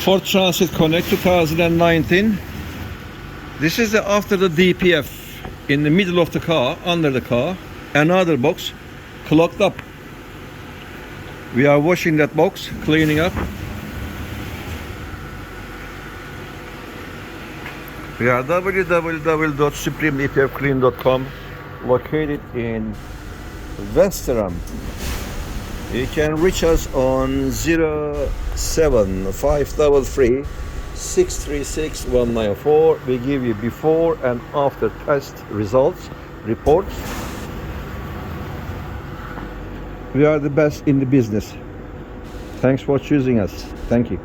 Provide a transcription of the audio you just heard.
Ford Transit Connect 2019. This is after the DPF. In the middle of the car, under the car, another box clogged up. We are washing that box, cleaning up. We are www.supremedpfclean.com, located in Westerham. You can reach us on 07533 636 194. We give you before and after test results, reports. We are the best in the business. Thanks for choosing us. Thank you.